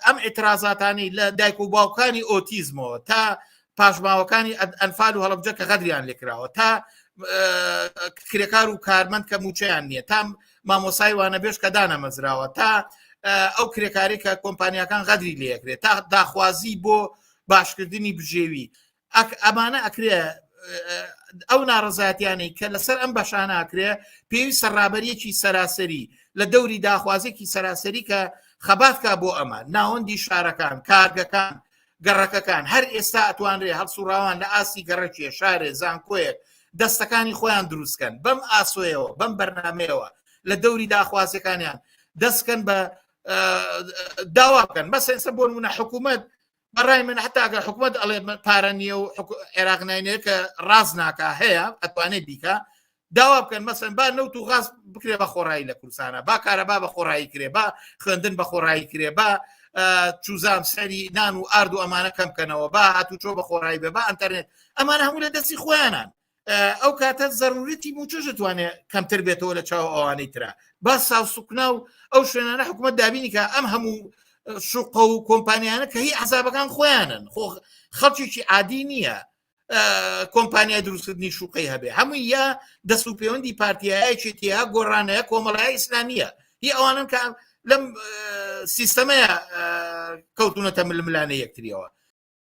ئەم ئێترازاتانی لە دایک و باوکانی ئۆتیزمەوە تا پاشماوەکانی ئەنفال و هەڵبجە کە غەدریان لێکراوە تا کرێکار و کارمەند کە موچەیان نییە تا مامۆسای وانەبێژ کە دانەمەزراوە تا ئەو کرێکاری کە کۆمپانیەکان غەدری لێکرێت تا داخوازی بۆ باشکردنی بژێوی ئەمانە ئەکرێ ئەو ناڕزاتیانی کە لەسەر ئەم بەشانە ئەکرێ پێویست سەرڕابەریەکی سەراسەری لە دەوری داخوازێکی سەراسەری کە خەباتکە بۆ ئەمە ناوەندی شارەکان کارگەکان گەڕەکەکان هەر ئێستا ئەتوانرێ هەڵسوڕاوان لە ئاسی گەڕەکیە شارێ زانکۆیەک دەستەکانی خۆیان دروستکەن بەم ئاسۆیەوە بەم بەرنامەیەوە لە دەوری داخوازەکانیان دەستکەن بە داوا بکەن بەسەنسە بۆ نمونە حکوومەت بەڕای من حتا ئەگەر حکوومەت ئەڵێ پارە نییە و عێراق ناینێت کە ڕاز ناکا هەیە ئەتوانێت بیکە داوا بکەن مەسەن با نەوت و غاز بکرێ بە خۆڕایی لە کوردستانە با کارەبا بە خۆڕایی کرێ با خوێندن بە خۆڕایی کرێ با چوزام سەری نان و ئارد و ئەمانە کەم بکەنەوە با هاتوچۆ بە خۆڕایی بێ با ئەنتەرنێت ئەمانە هەموو لە دەستی خۆیانان ئەو کاتە زەروریەتی موچۆش دەتوانێت کەمتر بێتەوە لە چاو ئەوانەی ترە با ساوسوکنا و ئەو شوێنانە حکوومەت دابینی کە ئەم هەموو شوقە و کۆمپانیانە کە هی عەزابەکان خۆیانن خۆ خەڵکیی عادی نییە کۆمپانیای دروستکردنی شوقەی هەبێ هەمووی یا دەست و پەیوەندی پارتیایەکی تیا گۆڕانەیە کۆمەڵایە ئیسلامیە هی ئەوانن کە لەم سیستەمەیە کەوتونەتە ململانە یەکتریەوە